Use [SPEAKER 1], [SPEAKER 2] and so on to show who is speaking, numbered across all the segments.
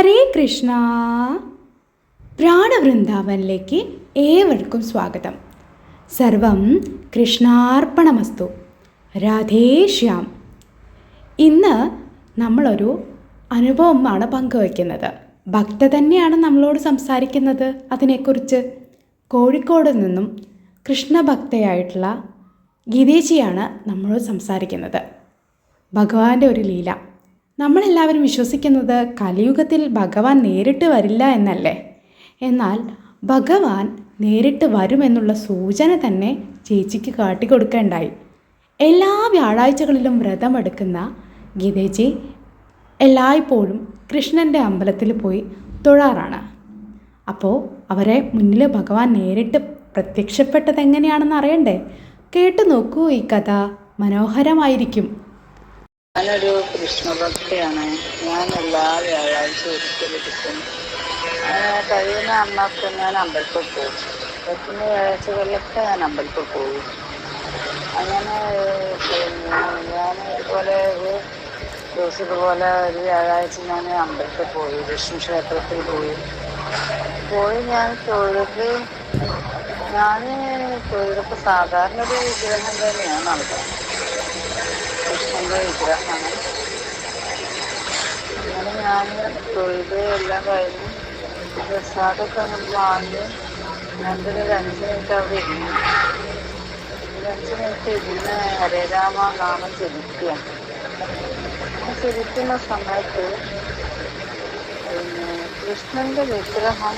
[SPEAKER 1] ഹരേ കൃഷ്ണ. പ്രാണവൃന്ദാവനിലേക്ക് ഏവർക്കും സ്വാഗതം. സർവം കൃഷ്ണാർപ്പണമസ്തു. രാധേശ്യാം. ഇന്ന് നമ്മളൊരു അനുഭവമാണ് പങ്കുവയ്ക്കുന്നത്. ഭക്ത തന്നെയാണ് നമ്മളോട് സംസാരിക്കുന്നത്. അതിനെക്കുറിച്ച് കോഴിക്കോട് നിന്നും കൃഷ്ണഭക്തയായിട്ടുള്ള ഗീതേജിയാണ് നമ്മളോട് സംസാരിക്കുന്നത്. ഭഗവാന്റെ ഒരു ലീല. നമ്മളെല്ലാവരും വിശ്വസിക്കുന്നത് കലിയുഗത്തിൽ ഭഗവാൻ നേരിട്ട് വരില്ല എന്നല്ലേ. എന്നാൽ ഭഗവാൻ നേരിട്ട് വരുമെന്നുള്ള സൂചന തന്നെ ചേച്ചിക്ക് കാട്ടിക്കൊടുക്കേണ്ടായി. എല്ലാ വ്യാഴാഴ്ചകളിലും വ്രതമെടുക്കുന്ന ഗീതേജി എല്ലായ്പ്പോഴും കൃഷ്ണൻ്റെ അമ്പലത്തിൽ പോയി തൊഴാറാണ്. അപ്പോൾ അവരെ മുന്നിൽ ഭഗവാൻ നേരിട്ട് പ്രത്യക്ഷപ്പെട്ടത് എങ്ങനെയാണെന്ന് അറിയണ്ടേ? കേട്ടു നോക്കൂ, ഈ കഥ മനോഹരമായിരിക്കും.
[SPEAKER 2] ഞാനൊരു കൃഷ്ണഭക്തിയാണ്. ഞാൻ എല്ലാ വ്യാഴാഴ്ച ഒരിക്കലെടുക്കും. കഴിയുന്ന അമ്മക്ക് ഞാൻ അമ്പലത്തിൽ പോകും. പറ്റുന്ന വ്യാഴാഴ്ചകളിലൊക്കെ ഞാൻ അമ്പലത്തിൽ പോകും. അങ്ങനെ ഞാൻ ഇതുപോലെ ഒരു ദിവസം ഇതുപോലെ ഒരു വ്യാഴാഴ്ച ഞാൻ അമ്പലത്തിൽ പോയി, വിഷ്ണു ക്ഷേത്രത്തിൽ പോയി ഞാൻ തൊഴുതപ്പോൾ സാധാരണ ഒരു വിഗ്രഹം തന്നെയാണ് നടക്കുന്നത്. കൃഷ്ണൻ്റെ വിഗ്രഹമാണ്. അങ്ങനെ ഞാൻ തൊഴുത് എല്ലാം കഴിഞ്ഞ് പ്രസാദമൊക്കെ അങ്ങോട്ട് വാങ്ങി ഞാനൊരു 5 മിനിറ്റ് അവിടെ ഇരുന്നു. 5 മിനിറ്റ് ഇരുന്ന് ഹരേ രാമ നാമം ജപിക്കുക. ജപിക്കുന്ന സമയത്ത് കൃഷ്ണൻ്റെ വിഗ്രഹം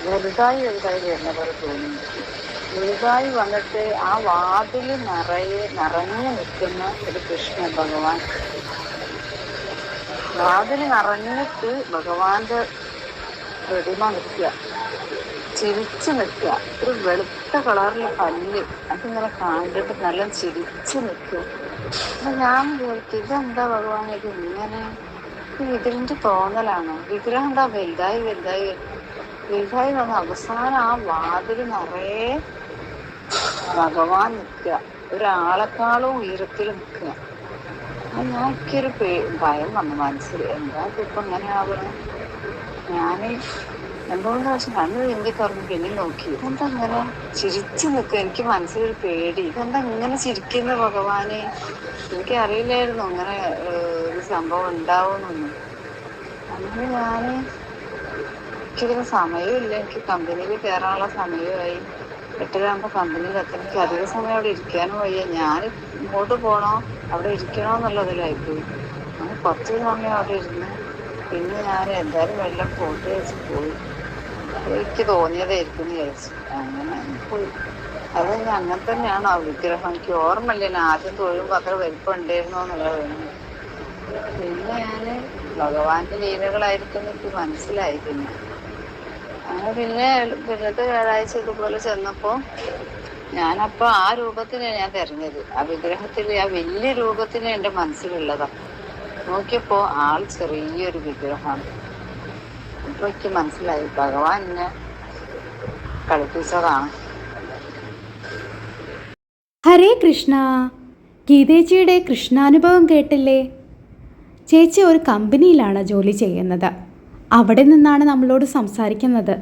[SPEAKER 2] വലുതായി വരുന്ന പോലെ തോന്നി. വലുതായി വന്നിട്ട് ആ വാതിൽ നിറഞ്ഞു നിൽക്കുന്ന ഒരു കൃഷ്ണ ഭഗവാൻ. വാതിൽ നിറഞ്ഞിട്ട് ഭഗവാന്റെ പ്രതിമ നിൽക്കുക, ചിരിച്ചു നിൽക്കുക. ഒരു വെളുത്ത കളറിലെ പല്ല്, അതിങ്ങനെ കണ്ടിട്ട് നല്ല ചിരിച്ചു നിൽക്കുക. അപ്പൊ ഞാൻ വിചാരിക്കും, ഇതെന്താ ഭഗവാൻ ഇത് ഇങ്ങനെ? ഇതിന്റെ തോന്നലാണ്. വിഗ്രഹം എന്താ വലുതായി വന്ന് അവസാനം ആ വാതിൽ നിറയെ ഭഗവാൻ നിൽക്കുക, ഒരാളെക്കാളും ഉയരത്തിൽ നിൽക്കുക. എനിക്കൊരു ഭയം വന്നു മനസ്സിൽ. എന്താ ഇപ്പൊ ഇങ്ങനെ ആവണം? ഞാൻ 2-3 പ്രാവശ്യം കണ്ണു എന്തി തുറന്നു പിന്നെ നോക്കി. ഇതെന്താ ഇങ്ങനെ ചിരിച്ചു നിൽക്കുക? എനിക്ക് മനസ്സിലൊരു പേടി. ഇതെന്താ ഇങ്ങനെ ചിരിക്കുന്ന ഭഗവാനെ? എനിക്ക് അറിയില്ലായിരുന്നു അങ്ങനെ ഒരു സംഭവം ഉണ്ടാവുമെന്നൊന്നും. അങ്ങനെ എനിക്കിതിന് സമയമില്ല. എനിക്ക് കമ്പനിയിൽ കയറാനുള്ള സമയമായി. 8:30 കമ്പനിയിൽ എത്താൻ. എനിക്ക് അധിക സമയം അവിടെ ഇരിക്കാനും വയ്യ. ഞാൻ ഇങ്ങോട്ട് പോകണോ അവിടെ ഇരിക്കണോ എന്നുള്ളതിലായിപ്പോയി. അങ്ങനെ കുറച്ച് സമയം അവിടെ ഇരുന്ന് പിന്നെ ഞാൻ എന്തായാലും വെള്ളം പോട്ട് വെച്ച് പോയി. എനിക്ക് തോന്നിയതായിരിക്കും എന്ന് വിചാരിച്ചു. അങ്ങനെ പോയി. അത് അങ്ങനെ തന്നെയാണ് ആ വിഗ്രഹം. എനിക്ക് ഓർമ്മയില്ല ഞാൻ ആദ്യം തൊഴുമ്പോൾ അത്ര വലിപ്പം ഉണ്ടായിരുന്നോ എന്നുള്ളത്. പിന്നെ ഞാൻ ഭഗവാന്റെ ലീലകളായിരിക്കും എനിക്ക് മനസ്സിലായി. അങ്ങനെ പിന്നത്തെ വ്യാഴാഴ്ച ഇതുപോലെ ചെന്നപ്പോൾ ഞാനപ്പോൾ ആ രൂപത്തിനാണ് ഞാൻ തെരഞ്ഞത്. ആ വിഗ്രഹത്തിൽ ആ വലിയ രൂപത്തിന് എൻ്റെ മനസ്സിലുള്ളതാ. നോക്കിയപ്പോൾ ആൾ ചെറിയൊരു വിഗ്രഹമാണ്. അപ്പൊ എനിക്ക് മനസ്സിലായി ഭഗവാൻ എന്നെ കളിപ്പിച്ചതാണ്.
[SPEAKER 1] ഹരേ കൃഷ്ണ. ഗീതേജിയുടെ കൃഷ്ണാനുഭവം കേട്ടില്ലേ? ചേച്ചി ഒരു കമ്പനിയിലാണ് ജോലി ചെയ്യുന്നത്. അവിടെ നിന്നാണ് നമ്മളോട് സംസാരിക്കുന്നത്.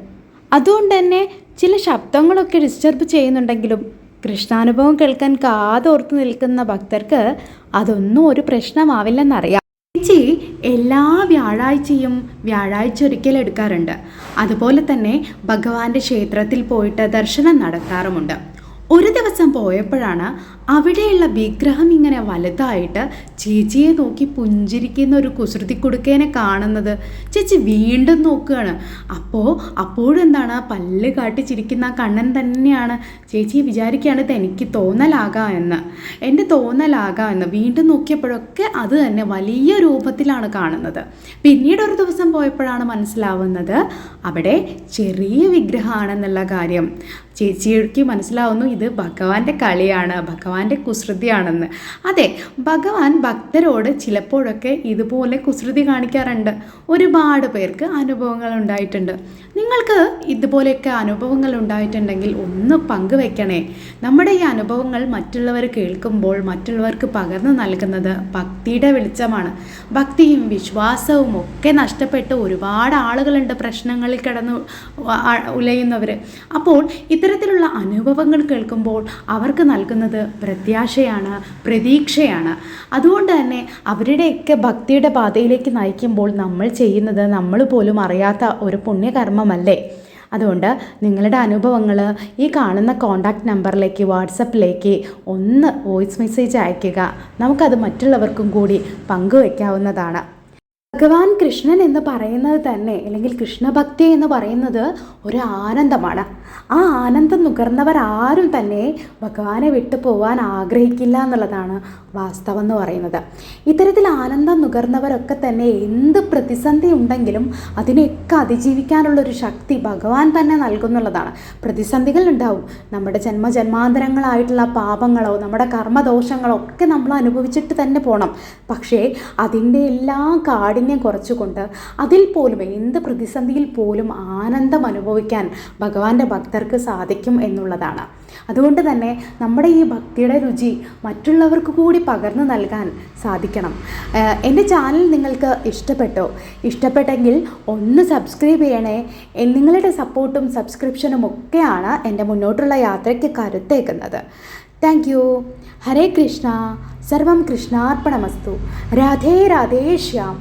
[SPEAKER 1] അതുകൊണ്ട് തന്നെ ചില ശബ്ദങ്ങളൊക്കെ ഡിസ്റ്റർബ് ചെയ്യുന്നുണ്ടെങ്കിലും കൃഷ്ണാനുഭവം കേൾക്കാൻ കാതോർത്ത് നിൽക്കുന്ന ഭക്തർക്ക് അതൊന്നും ഒരു പ്രശ്നമാവില്ലെന്നറിയാം. ചേച്ചി എല്ലാ വ്യാഴാഴ്ച ഒരിക്കൽ എടുക്കാറുണ്ട്. അതുപോലെ തന്നെ ഭഗവാന്റെ ക്ഷേത്രത്തിൽ പോയിട്ട് ദർശനം നടത്താറുമുണ്ട്. ഒരു ദിവസം പോയപ്പോഴാണ് അവിടെയുള്ള വിഗ്രഹം ഇങ്ങനെ വലുതായിട്ട് ചേച്ചിയെ നോക്കി പുഞ്ചിരിക്കുന്ന ഒരു കുസൃതി കുടുക്കേനെ കാണുന്നത്. ചേച്ചി വീണ്ടും നോക്കുകയാണ്. അപ്പോഴെന്താണ് പല്ല് കാട്ടി ചിരിക്കുന്ന കണ്ണൻ തന്നെയാണ്. ചേച്ചി വിചാരിക്കുകയാണ് ഇത് എനിക്ക് തോന്നലാകാം എന്ന്. വീണ്ടും നോക്കിയപ്പോഴൊക്കെ അത് തന്നെ വലിയ രൂപത്തിലാണ് കാണുന്നത്. പിന്നീട് ഒരു ദിവസം പോയപ്പോഴാണ് മനസ്സിലാവുന്നത് അവിടെ ചെറിയ വിഗ്രഹമാണെന്നുള്ള കാര്യം. ചേച്ചിക്ക് മനസ്സിലാവുന്നു ഇത് ഭഗവാന്റെ കളിയാണ്, ഭഗവാൻ ഭഗവാന്റെ കുസൃതിയാണെന്ന്. അതെ, ഭഗവാൻ ഭക്തരോട് ചിലപ്പോഴൊക്കെ ഇതുപോലെ കുസൃതി കാണിക്കാറുണ്ട്. ഒരുപാട് പേർക്ക് അനുഭവങ്ങൾ ഉണ്ടായിട്ടുണ്ട്. നിങ്ങൾക്ക് ഇതുപോലെയൊക്കെ അനുഭവങ്ങൾ ഉണ്ടായിട്ടുണ്ടെങ്കിൽ ഒന്ന് പങ്കുവെക്കണേ. നമ്മുടെ ഈ അനുഭവങ്ങൾ മറ്റുള്ളവർ കേൾക്കുമ്പോൾ മറ്റുള്ളവർക്ക് പകർന്നു നൽകുന്നത് ഭക്തിയുടെ വെളിച്ചമാണ്. ഭക്തിയും വിശ്വാസവും ഒക്കെ നഷ്ടപ്പെട്ട് ഒരുപാട് ആളുകളുണ്ട് പ്രശ്നങ്ങളിൽ കിടന്ന് ഉലയുന്നവർ. അപ്പോൾ ഇത്തരത്തിലുള്ള അനുഭവങ്ങൾ കേൾക്കുമ്പോൾ അവർക്ക് നൽകുന്നത് പ്രത്യാശയാണ്, പ്രതീക്ഷയാണ്. അതുകൊണ്ട് തന്നെ അവരുടെയൊക്കെ ഭക്തിയുടെ പാതയിലേക്ക് നയിക്കുമ്പോൾ നമ്മൾ ചെയ്യുന്നത് നമ്മൾ പോലും അറിയാത്ത ഒരു പുണ്യകർമ്മമല്ലേ. അതുകൊണ്ട് നിങ്ങളുടെ അനുഭവങ്ങൾ ഈ കാണുന്ന കോൺടാക്റ്റ് നമ്പറിലേക്ക്, വാട്സപ്പിലേക്ക് ഒന്ന് വോയിസ് മെസ്സേജ് അയയ്ക്കുക. നമുക്കത് മറ്റുള്ളവർക്കും കൂടി പങ്കുവയ്ക്കാവുന്നതാണ്. ഭഗവാൻ കൃഷ്ണൻ എന്ന് പറയുന്നത് തന്നെ, അല്ലെങ്കിൽ കൃഷ്ണഭക്തി എന്ന് പറയുന്നത് ഒരു ആനന്ദമാണ്. ആ ആനന്ദം നുകർന്നവർ ആരും തന്നെ ഭഗവാനെ വിട്ടു പോകാൻ ആഗ്രഹിക്കില്ല എന്നുള്ളതാണ് വാസ്തവം എന്ന് പറയുന്നത്. ഇത്തരത്തിൽ ആനന്ദം നുകർന്നവരൊക്കെ തന്നെ എന്ത് പ്രതിസന്ധി ഉണ്ടെങ്കിലും അതിനെയൊക്കെ അതിജീവിക്കാനുള്ളൊരു ശക്തി ഭഗവാൻ തന്നെ നൽകുന്നുള്ളതാണ്. പ്രതിസന്ധികൾ ഉണ്ടാവും. നമ്മുടെ ജന്മജന്മാന്തരങ്ങളായിട്ടുള്ള പാപങ്ങളോ നമ്മുടെ കർമ്മദോഷങ്ങളോ ഒക്കെ നമ്മൾ അനുഭവിച്ചിട്ട് തന്നെ പോകണം. പക്ഷേ അതിൻ്റെ എല്ലാം കാഠിന്യം കുറച്ചുകൊണ്ട് അതിൽ പോലും എന്ത് പ്രതിസന്ധിയിൽ പോലും ആനന്ദം അനുഭവിക്കാൻ ഭഗവാന്റെ ഭക്തർക്ക് സാധിക്കും എന്നുള്ളതാണ്. അതുകൊണ്ട് തന്നെ നമ്മുടെ ഈ ഭക്തിയുടെ രുചി മറ്റുള്ളവർക്ക് കൂടി പകർന്നു നൽകാൻ സാധിക്കണം. എൻ്റെ ചാനൽ നിങ്ങൾക്ക് ഇഷ്ടപ്പെട്ടെങ്കിൽ ഒന്ന് സബ്സ്ക്രൈബ് ചെയ്യണേ. നിങ്ങളുടെ സപ്പോർട്ടും സബ്സ്ക്രിപ്ഷനും ഒക്കെയാണ് എൻ്റെ മുന്നോട്ടുള്ള യാത്രയ്ക്ക് കരുത്തേക്കുന്നത്. Thank you. ഹരേ കൃഷ്ണ. സർവം കൃഷ്ണാർപ്പണമസ്തു. രാധേ രാധേ ശ്യാം.